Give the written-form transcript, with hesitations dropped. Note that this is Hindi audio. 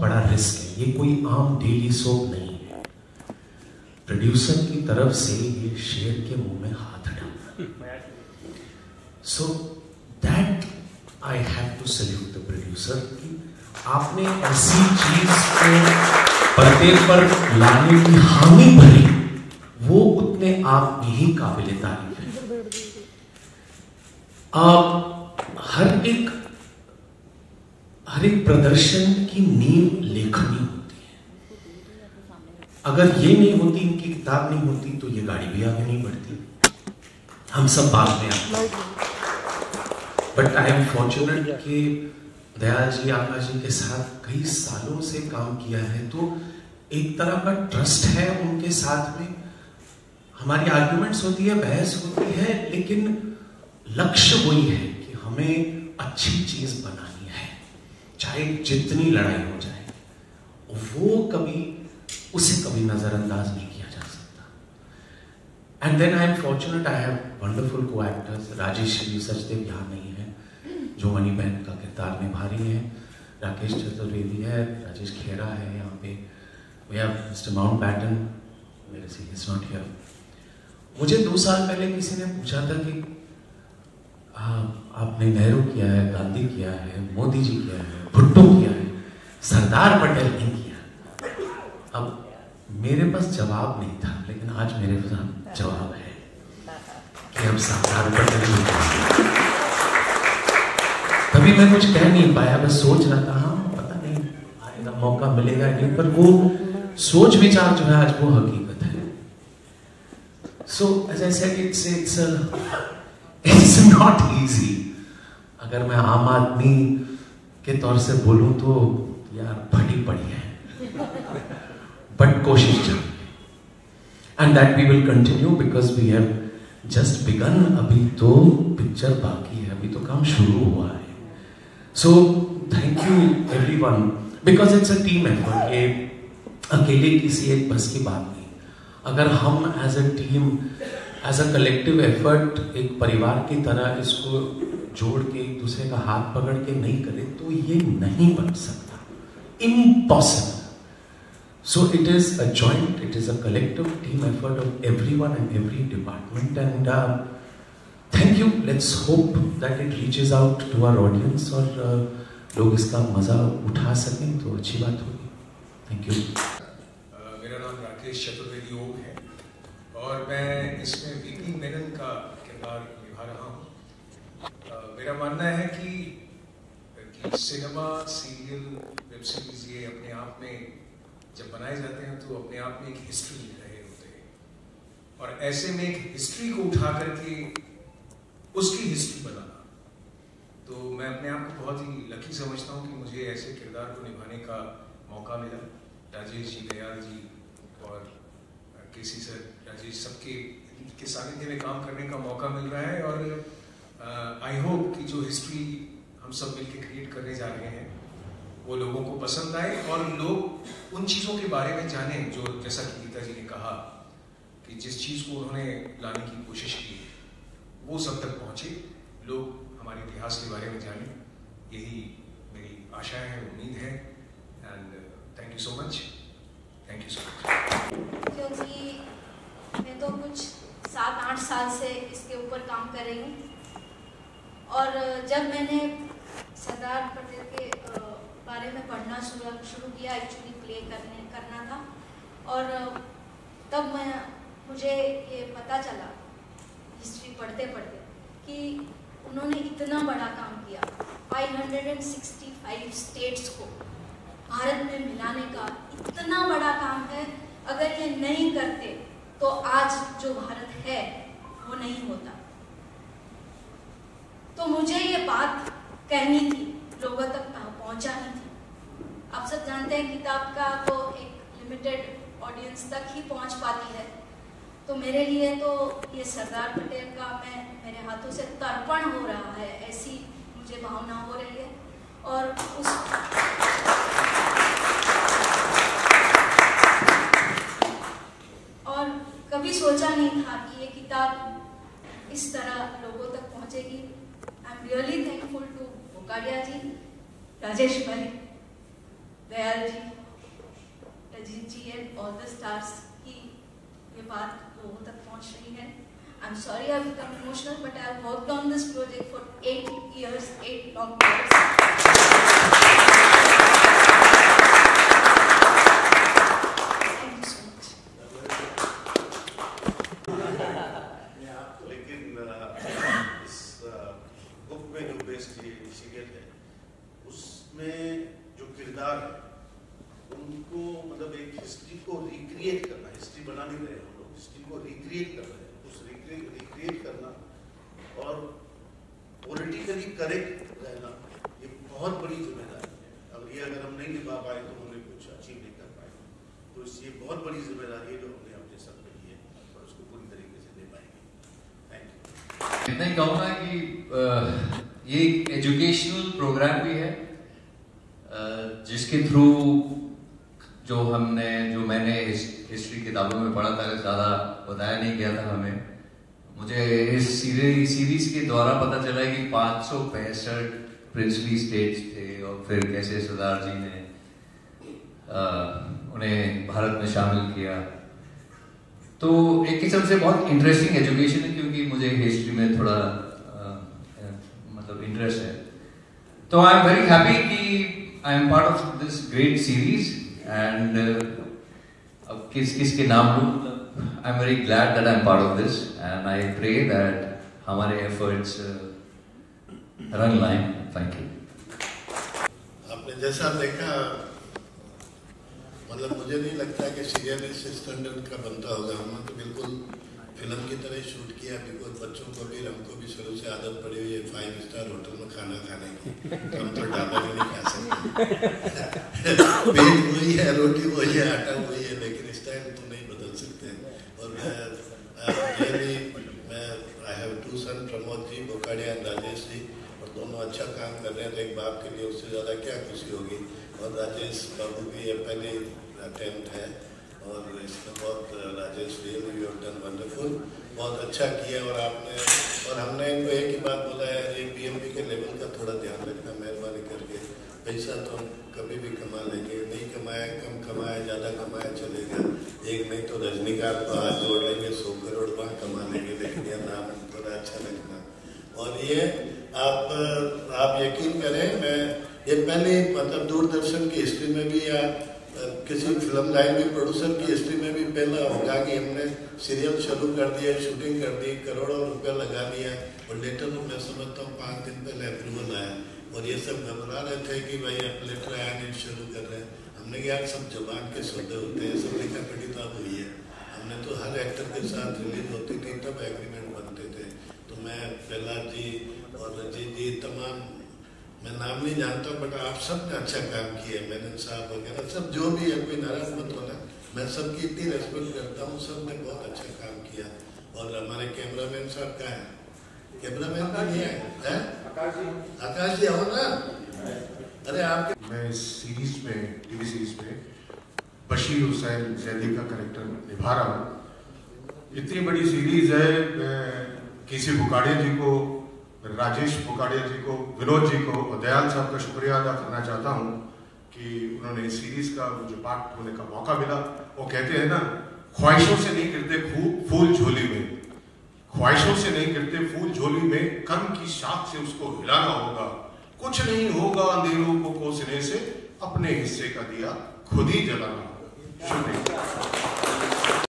बड़ा रिस्क है, ये कोई आम डेली सोप नहीं है। प्रोड्यूसर की तरफ से ये शेर के मुंह में हाथ डालना, so that I have to salute the producer कि आपने ऐसी चीज को पर्दे पर लाने की हामी भरी, वो उतने आप में ही काबिल तारीफ है। आप हर एक प्रदर्शन की नींव लेखनी होती है। अगर ये नहीं होती, इनकी किताब नहीं होती, तो ये गाड़ी भी आगे नहीं बढ़ती। हम सब बाद में आते। बट आई एम फॉर्चुनेट कि दयाल जी, आकाश जी के साथ कई सालों से काम किया है, तो एक तरह का ट्रस्ट है उनके साथ में। हमारी आर्ग्यूमेंट्स होती है, बहस होती है, लेकिन लक्ष्य वही है कि हमें अच्छी चीज बनानी है, चाहे जितनी लड़ाई हो जाए। वो उसे कभी नजरअंदाज नहीं किया जा सकता। And then I am fortunate, I have wonderful co actors. Rajesh Shri Sachdev यहाँ नहीं है, जो मनी बहन का किरदार निभा रही है। राकेश चतुर्वेदी है, राजेश खेरा है यहाँ पे। We have mister Mountbatten, where is he? He is not here. मुझे 2 साल पहले किसी ने पूछा था कि आपने नेहरू किया है, गांधी किया है, मोदी जी किया है, भुट्टो किया है, सरदार पटेल नहीं किया। अब मेरे पास जवाब नहीं था, लेकिन आज मेरे पास जवाब है कि अब सरदार पटेल जी किया। तभी मैं कुछ कह नहीं पाया, बस सोच रहा था, हाँ पता नहीं आएगा, मौका मिलेगा नहीं, पर वो सोच विचार जो है आज वो हकीकत है। So as I said, it's not easy. अगर मैं आम आदमी के तौर से बोलूं तो यार फटी पड़ी है, बट कोशिश चलेगी। And that we will continue because we have just begun. अभी तो पिक्चर बाकी है, अभी तो काम शुरू हुआ है। So thank you everyone, because it's a team effort. ये अकेले किसी एक बस की बात नहीं। अगर हम as a team, as a collective effort, एक परिवार की तरह इसको जोड़ के एक दूसरे का हाथ पकड़ के नहीं करें, तो ये नहीं बन सकता, impossible. So it is a joint, it is a collective team effort of everyone and every department. And thank you. Let's hope that it reaches out to our audience और लोग इसका मजा उठा सकें, तो अच्छी बात होगी। Thank you. मेरा नाम राकेश चतुर्वेदी ओम है और मैं इसमें वीपी मेनन का किरदार निभा रहा हूँ। मेरा मानना है कि सिनेमा, सीरियल, वेब सीरीज ये अपने आप में जब बनाए जाते हैं तो अपने आप में एक हिस्ट्री लिख रहे होते हैं, और ऐसे में एक हिस्ट्री को उठा करके उसकी हिस्ट्री बनाना, तो मैं अपने आप को बहुत ही लकी समझता हूँ कि मुझे ऐसे किरदार को निभाने का मौका मिला। राजेश जी, दयाल जी और केसी सर, राजेश, सबके सानिध्य में काम करने का मौका मिल रहा है। और आई होप कि जो हिस्ट्री हम सब मिलकर क्रिएट करने जा रहे हैं वो लोगों को पसंद आए और लोग उन चीज़ों के बारे में जाने जो, जैसा कि गीता जी ने कहा कि जिस चीज़ को उन्होंने लाने की कोशिश की वो सब तक पहुँचे, लोग हमारे इतिहास के बारे में जाने, यही मेरी आशा है, उम्मीद है। And thank you so much, thank you so much. क्योंकि मैं तो कुछ 7-8 साल से इसके ऊपर काम कर रही हूँ, और जब मैंने सरदार पटेल के बारे में पढ़ना शुरू किया, एक्चुअली प्ले करना था, और तब मुझे ये पता चला हिस्ट्री पढ़ते पढ़ते कि उन्होंने इतना बड़ा काम किया, 565 स्टेट्स को भारत में मिलाने का इतना बड़ा काम है। अगर ये नहीं करते तो आज जो भारत है वो नहीं होता। तो मुझे ये बात कहनी थी, लोगों तक पहुंचानी थी। आप सब जानते हैं किताब का तो एक लिमिटेड ऑडियंस तक ही पहुंच पाती है, तो मेरे लिए तो ये सरदार पटेल का मेरे हाथों से तर्पण हो रहा है, ऐसी मुझे भावना हो रही है। और कभी सोचा नहीं था कि ये किताब इस तरह लोगों तक पहुंचेगी। I am really thankful to Bokadia ji, Rajesh भाई, Dayal ji, Ajit ji and all the stars की ये बात लोगों तक पहुंच रही है. I'm sorry I've become emotional, but I've worked on this project for 8 years, 8 long years. Thank you so much. लेकिन इस बुक में जो बेस्ड ये सीरियल है, उसमें जो किरदार है उनको मतलब एक हिस्ट्री को रिक्रिएट करना, हिस्ट्री बना नहीं रहे हम लोग, हिस्ट्री को रिक्रिएट कर रहे हैं. रिक्रिएट करना और पॉलिटिकली करेक्ट रहना, ये बहुत बड़ी जिम्मेदारी है. अब ये अगर हम नहीं निभा पाए तो हमने कुछ अचीव नहीं कर पाए. तो ये बहुत बड़ी जिम्मेदारी है जो हमने अपने सर पे ली है और उसको पूरी तरीके से निभाएंगे. Thank you. इतना ही कहूँगा कि ये एक एजुकेशनल प्रोग्राम भी है जिसके थ्रू जो मैंने हिस्ट्री किताबों में पढ़ा था, ज़्यादा बताया नहीं गया था हमें. मुझे इस सीरीज के द्वारा पता चला कि 565 प्रिंसली स्टेट्स थे और फिर कैसे सरदार जी ने उन्हें भारत में शामिल किया. तो एक किस्म से बहुत इंटरेस्टिंग एजुकेशन है, क्योंकि मुझे हिस्ट्री में थोड़ा मतलब इंटरेस्ट है. तो आई एम वेरी हैप्पी कि I am part of this great series. And अब किस के नाम लूं, I am very glad that I am part of this and I pray that हमारे efforts run line. Thank you. आपने जैसा देखा, मतलब मुझे नहीं लगता कि सीरियल इस स्टैंडर्ड का बनता होगा. हमने तो बिल्कुल फिल्म की तरह शूट किया, बिल्कुल बच्चों को भी हमको भी शुरू से आदत पड़ी हुई है 5 स्टार होटल में खाना खाने की. तो हम तो ढाबा भी नहीं खा सकते. पेट वही है, रोटी वही है, आटा वही है, लेकिन स्टाइल तो नहीं बदल सकते. और मैं I have 2 son, Pramod ji Bokadia and Rajesh ji, और दोनों अच्छा काम कर रहे हैं. तो एक बाप के लिए उससे ज़्यादा क्या खुशी होगी. और राजेश बाबू की ये पहले अटेम्प्ट है और इसमें बहुत Rajesh really you have done wonderful, बहुत अच्छा किया. और हमने इनको एक ही बात बोला है, ये बीएमपी के लेवल का थोड़ा ध्यान रखना मेहरबानी करके. पैसा तो हम कभी भी कमा लेंगे, नहीं कमाया कम कमाया ज़्यादा कमाया चलेगा. एक नहीं तो रजनीकांत को हाथ जोड़ लेंगे, 100 करोड़ वहाँ कमा लेंगे, लेकिन यह नाम थोड़ा अच्छा लगना. और ये आप यकीन करें, मैं ये पहले मतलब दूरदर्शन की हिस्ट्री में भी या किसी फिल्म लाइन में प्रोड्यूसर की हिस्ट्री में भी पहला होगा कि हमने सीरियल शुरू कर दिया, शूटिंग कर दी, करोड़ों रुपया लगा दिया और लेटर तो मैं समझता हूँ 5 दिन पहले अप्रूवल आया. और ये सब घबरा रहे थे कि भाई अब लेटर आया नहीं, शुरू कर रहे हैं. हमने कहा सब जबान के सौदे होते हैं, सब लिखा पढ़ी तो अब हुई है. हमने तो हर एक्टर के साथ रिलीज होती थी तब एग्रीमेंट बनते थे. तो मैं प्रहलाद जी और रंजीत जी, तमाम मैं नाम नहीं जानता बट आप सब ने अच्छा काम किया, मेनन साहब वगैरह सब, जो भी है, कोई नाराज मत होना. मैं सबकी इतनी रेस्पेक्ट करता हूँ, सब ने बहुत अच्छा काम किया. और हमारे कैमरामैन साहब कहाँ हैं? कैमरामैन भी नहीं है? आकाश जी आओ ना. अरे आपके मैं इस सीरीज में, टीवी सीरीज में बशीर हुसैन जैदी का कैरेक्टर निभा रहा हूँ. इतनी बड़ी सीरीज है. मैं केसी बुकाड़िया जी को, राजेश बुकाड़िया जी को, विनोद जी को और दयाल साहब का शुक्रिया अदा करना चाहता हूँ कि उन्होंने इस सीरीज का मुझे पार्ट होने का मौका मिला. वो कहते हैं ना, ख्वाहिशों से नहीं गिरते फूल झोली में, ख्वाहिशों से नहीं गिरते फूल झोली में, कर्म की शाख से उसको हिलाना होगा. कुछ नहीं होगा अंधेरों को कोसने से, अपने हिस्से का दिया खुद ही जलाना होगा. शुक्रिया.